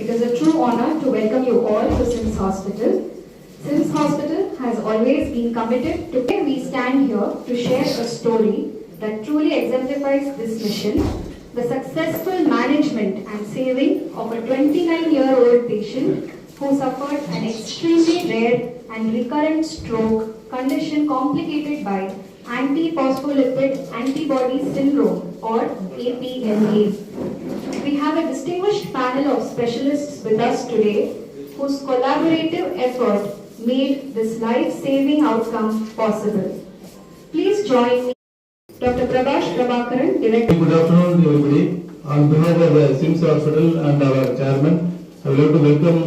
It is a true honor to welcome you all to SIMS Hospital. SIMS Hospital has always been committed to where we stand here to share a story that truly exemplifies this mission, the successful management and saving of a 29-year-old patient who suffered an extremely rare and recurrent stroke condition complicated by antiphospholipid antibody syndrome or APLA. We have a distinguished panel of specialists with us today whose collaborative effort made this life-saving outcome possible. Please join me, Dr. Prabhash Prabhakaran, Director. Good afternoon, everybody. On behalf of the SIMS Hospital and our chairman, I would like to welcome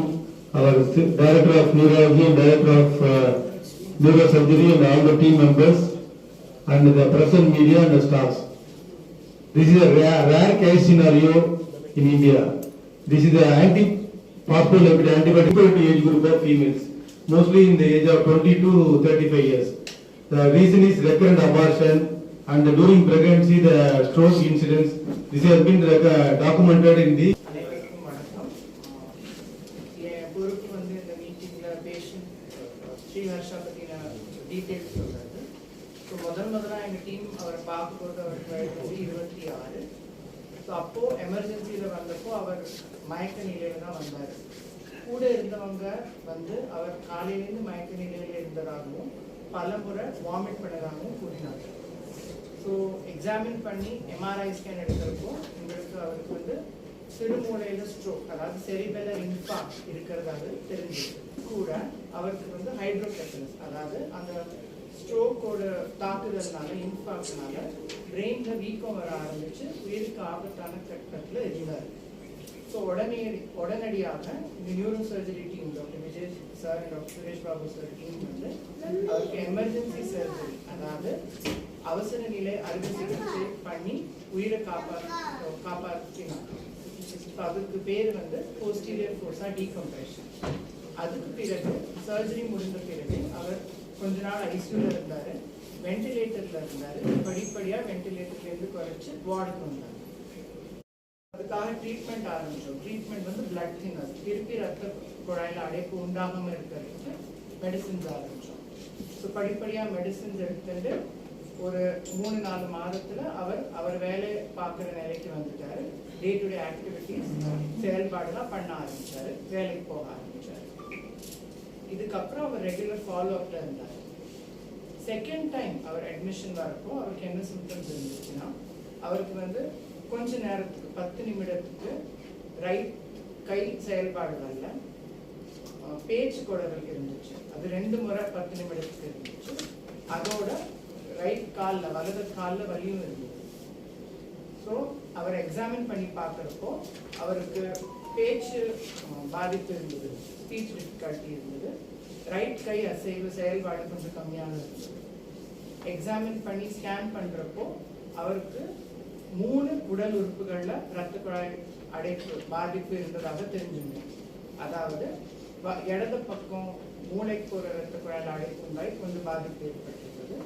our Director of Neurology and Director of Neurosurgery and all the team members and the press and media and the staffs. This is a rare case scenario in India. This is the antiphospholipid antibody age group of females, mostly in the age of 20 to 35 years. The reason is recurrent abortion and during pregnancy the stroke incidents. This has been documented in the So அப்போ எமர்ஜென்சில வந்தப்போ அவர் மயக்க நிலையில தான் வந்தார். கூட இருந்தவங்க வந்து அவர் காலையிலேருந்து மயக்க நிலையில இருந்ததாகவும் பலமுறை வாமிட் பண்ணதாகவும் கூறினாங்க. ஸோ எக்ஸாமின் பண்ணி எம்ஆர்ஐ ஸ்கேன் எடுக்கிறப்போ உங்களுக்கு அவருக்கு வந்து சிறுமூளையில ஸ்ட்ரோக், அதாவது செரிபெல்லர் இன்ஃபார்க்ட் இருக்கிறதாக தெரிஞ்சது. கூட அவருக்கு வந்து ஹைட்ரோகெஃபலஸ், அதாவது அந்த ஸ்ட்ரோக்கோட தாக்குதல்னால இன்ஃபாக்ட்னால பிரெயின்ல வீக்கம் வர ஆரம்பிச்சு உயிருக்கு ஆபத்தான கட்டத்தில் இருந்தார். ஸோ உடனடியாக இந்த neuro surgery team doctor Vijay sir doctor Suresh Babu sir team வந்து அவருக்கு எமர்ஜென்சி சர்ஜரி, அதாவது அவசர நிலை அறுவை சிகிச்சை பண்ணி உயிரை காப்பாற்றினாங்க. அதுக்கு பேர் வந்து போஸ்டீரியர் ஃபோர்ஸா டீகம்ப்ரெஷன். அதுக்கு பிறகு சர்ஜரி முடிந்த பிறகு அவர் கொஞ்ச நாள் ஐசியூல இருந்தாரு, வென்டிலேட்டர்ல இருந்தாரு. படிப்படியா வென்டிலேட்டர்ல இருந்து குறைச்சு வார்டுக்கு வந்தாரு. அதுக்காக ட்ரீட்மெண்ட் ஆரம்பிச்சோம். ட்ரீட்மெண்ட் வந்து பிளட் தின்னர், திருப்பி ரத்த குழாயில அடைப்பு உண்டாகாம இருக்கிறதுக்கு மெடிசின்ஸ் ஆரம்பிச்சோம். ஸோ படிப்படியா மெடிசின்ஸ் எடுத்துட்டு ஒரு 3-4 மாதத்துல அவர் வேலை பார்க்குற நிலைக்கு வந்துட்டாரு. டே டு டே ஆக்டிவிட்டிஸ் செயல்பாடுலாம் பண்ண ஆரம்பிச்சாரு, வேலைக்கு போக ஆரம்பிச்சாரு. இதுக்கப்புறம் அவர் ரெகுலர் ஃபாலோ அப்ல இருந்தார். செகண்ட் டைம் அவர் அட்மிஷன் வரப்போ அவருக்கு என்ன சிம்டம்ஸ் இருந்துச்சுன்னா, அவருக்கு வந்து கொஞ்ச நேரத்துக்கு 10 நிமிடத்துக்கு ரைட் கை செயல்பாடு வரல, பேச்சு குடல் இருந்துச்சு. அது 2 முறை 10 நிமிடத்துக்கு இருந்துச்சு. அதோட ரைட் காலில் வலது காலில் வலியும் இருந்தது. ஸோ அவர் எக்ஸாமின் பண்ணி பார்க்குறப்போ அவருக்கு பேச்சு பாதிப்பு இருந்தது, ஸ்பீச் டிஃபிகல்ட்டி இருந்தது. ரைட் கை அசைவு செயல்பாடு கொஞ்சம் கம்மியாக இருந்தது. எக்ஸாமின் பண்ணி ஸ்கேன் பண்ணுறப்போ அவருக்கு 3 உடல் உறுப்புகளில் ரத்த குழாய் அடைப்பு பாதிப்பு இருந்ததாக தெரிஞ்சுங்க. அதாவது இடது பக்கம் மூளைக்கு போகிற ரத்த குழாயில் அடைப்பு கொஞ்சம் பாதிப்பு ஏற்பட்டிருந்தது.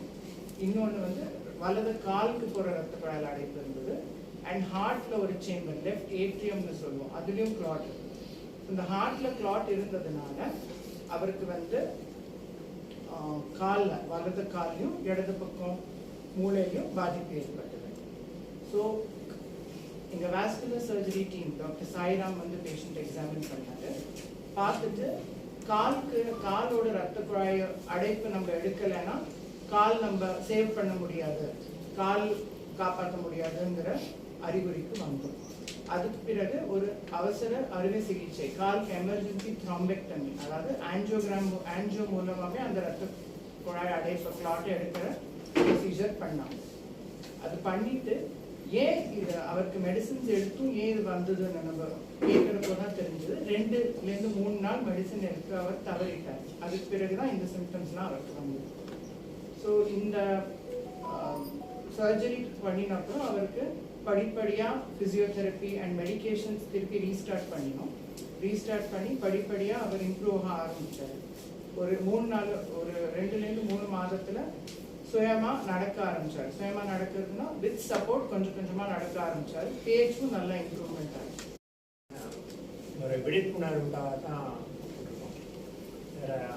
இன்னொன்று வந்து வலது காலுக்கு போகிற ரத்த குழாயில் அடைப்பு இருந்தது. அண்ட் ஹார்ட்ல ஒரு சேம்பர், லெஃப்ட் ஏட்ரியம்னு சொல்லுவோம், அதுலேயும் கிளாட். இந்த ஹார்ட்ல கிளாட் இருந்ததுனால அவருக்கு வந்து காலில் வலது காலையும் இடது பக்கம் மூளையிலையும் பாதிப்பு ஏற்பட்டது. ஸோ எங்க vascular surgery team doctor Sairam வந்து பேஷண்ட் எக்ஸாமின் பண்ணாரு. பார்த்துட்டு காலோட ரத்த குழாய் அடைப்பு நம்ம எடுக்கலைன்னா கால் நம்ம சேவ் பண்ண முடியாது, கால் காப்பாற்ற முடியாதுங்கிற அறிகுறிக்கு வந்தோம். அதுக்கு பிறகு ஒரு அவசர அறுவை சிகிச்சை, காலுக்கு எமர்ஜென்சி த்ராம்பெக்டமி, அதாவது ஆன்ஜியோ மூலமாகவே அந்த ரத்த குழாய் அடைப்பு கிளாட்டை எடுக்கிற ப்ரொசீஜர் பண்ணாங்க. அது பண்ணிட்டு ஏன் இது அவருக்கு மெடிசின்ஸ் எடுத்தும் ஏன் இது வந்ததுன்னு நம்ம கேட்குறப்போ தான் தெரிஞ்சது. 2 to 3 நாள் மெடிசின் எடுக்க அவர் தவறிட்டார். அதுக்கு பிறகுதான் இந்த சிம்டம்ஸ்லாம் அவருக்கு வந்தது. ஸோ இந்த சர்ஜரி பண்ணினப்புறம் அவருக்கு படிப்படியாக ஃபிசியோதெரப்பி அண்ட் மெடிகேஷன்ஸ் திருப்பி ரீஸ்டார்ட் பண்ணினோம். ரீஸ்டார்ட் பண்ணி படிப்படியாக அவர் இம்ப்ரூவ் ஆக ஆரம்பித்தார். ஒரு 2 மாதத்தில் சுயமா நடக்க ஆரம்பிச்சாரு. சுயமா நடக்கிறதுனா வித் சப்போர்ட் கொஞ்சம் கொஞ்சமா நடக்க ஆரம்பிச்சாரு. பேச்சும் நல்லா இம்ப்ரூவ்மெண்ட் ஆச்சு. ஒரு விழிப்புணர்வுக்காக தான் கொடுக்கணும். வேறு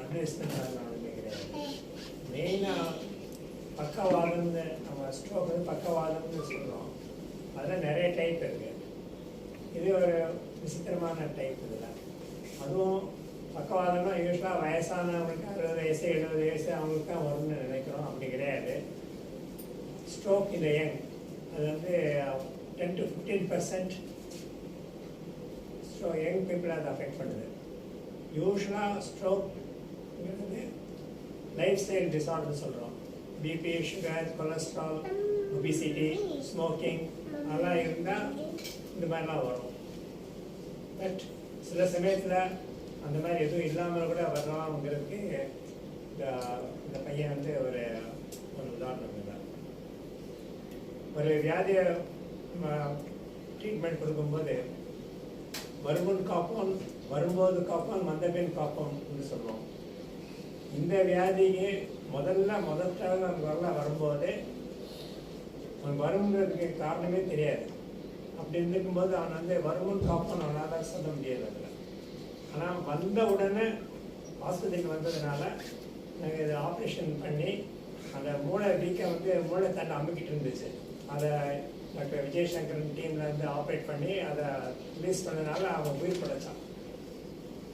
அட்வைஸ்மெண்ட் நினைக்கிறேன். மெயினாக பக்கவாதம்னு நம்ம ஸ்ட்ரோக் வந்து பக்கவாதம்னு சொல்கிறோம். அதில் நிறைய டைப் இருக்குது. இது ஒரு விசித்திரமான டைப் இதில். அதுவும் பக்கவாதம்னா யூஸ்வலாக வயசானவங்களுக்கு 60 வயசு 70 வயசு அவங்களுக்கு தான் வரும்னு நினைக்கிறோம். அப்படி கிடையாது. ஸ்ட்ரோக் இந்த யங் அது வந்து 10 to 15% ஸோ யங் பீப்புளை அதை அஃபெக்ட் பண்ணுது. யூஸ்வலாக ஸ்ட்ரோக்ங்கிறது லைஃப் ஸ்டைல் டிஸார்டர்னு சொல்கிறோம். BP, sugar, cholesterol, obesity, smoking அதெல்லாம் இருந்தால் இந்த மாதிரிலாம் வரும். பட் சில சமயத்தில் அந்த மாதிரி எதுவும் இல்லாமல் கூட வரலாம்ங்கிறதுக்கு இந்த பையன் வந்து ஒரு உதாரணம் இல்லை. ஒரு வியாதியை ட்ரீட்மெண்ட் கொடுக்கும்போது வருமுன் காப்போம், வரும்போது காப்போம், வந்தபின் காப்போம்னு சொல்லுவோம். இந்த வியாதிக்கு முதல்ல வரும்போது அவன் வருங்கிறதுக்கு காரணமே தெரியாது. அப்படி இருக்கும்போது அவன் வந்து வருமுன் காப்போம் அவனால் சொல்ல முடியாது. அதில் ஆனால் வந்த உடனே ஆஸ்பத்திரிக்கு வந்ததுனால நாங்கள் இதை ஆப்ரேஷன் பண்ணி அந்த மூளை வீக்கை வந்து மூளை தண்டை அமுக்கிட்டு இருந்துச்சு. அதை டாக்டர் விஜயசங்கரன் டீமில் வந்து ஆப்ரேட் பண்ணி அதை ரிலீஸ் பண்ணதுனால அவன் உயிர் படைச்சான்.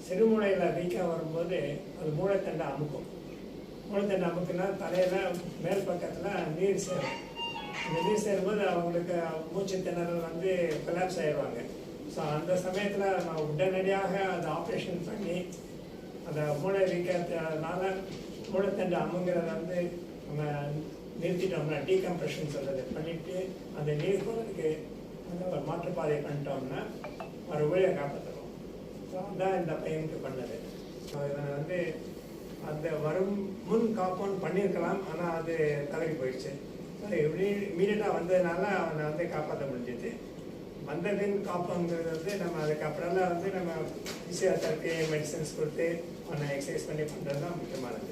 சிறுமூளையில் வீக்காக வரும்போது அது மூளைத்தண்டை அமுக்கும். மூளைத்தண்டை அமுக்குன்னா தலையில் மேல் பக்கத்தில் நீர் சேரும். இந்த நீர் சேரும்போது அவங்களுக்கு மூச்சு திணறல் வந்து கொலாப்ஸ் ஆயிடுவாங்க. ஸோ அந்த சமயத்தில் நான் உடனடியாக அதை ஆப்ரேஷன் பண்ணி அந்த மூளை வீக்கத்தினால மூளைத்தண்டை அமுங்கிறத வந்து நம்ம நிறுத்திட்டோம்னா டீகம்ப்ரெஷன் சொல்கிறது பண்ணிவிட்டு அந்த நீர் போகிறதுக்கு அந்த ஒரு மாற்றுப்பாதை பண்ணிட்டோம்னா ஒரு உயிரை காப்பாற்றணும். ஸோ அதுதான் இந்த பையனுக்கு பண்ணது. ஸோ இவனை வந்து அந்த வரும் முன் காப்போன் பண்ணியிருக்கலாம், ஆனால் அது தவறி போயிடுச்சு. ஸோ இமீடியட்டாக வந்ததுனால அவனை வந்து காப்பாற்ற முடிஞ்சது. வந்தபின் காப்போங்கிறது வந்து நம்ம அதுக்கப்புறம்லாம் வந்து நம்ம ஃபிசியோதெரப்பி மெடிசன்ஸ் கொடுத்து அவனை எக்ஸசைஸ் பண்ணி பண்ணுறது தான் முக்கியமானது.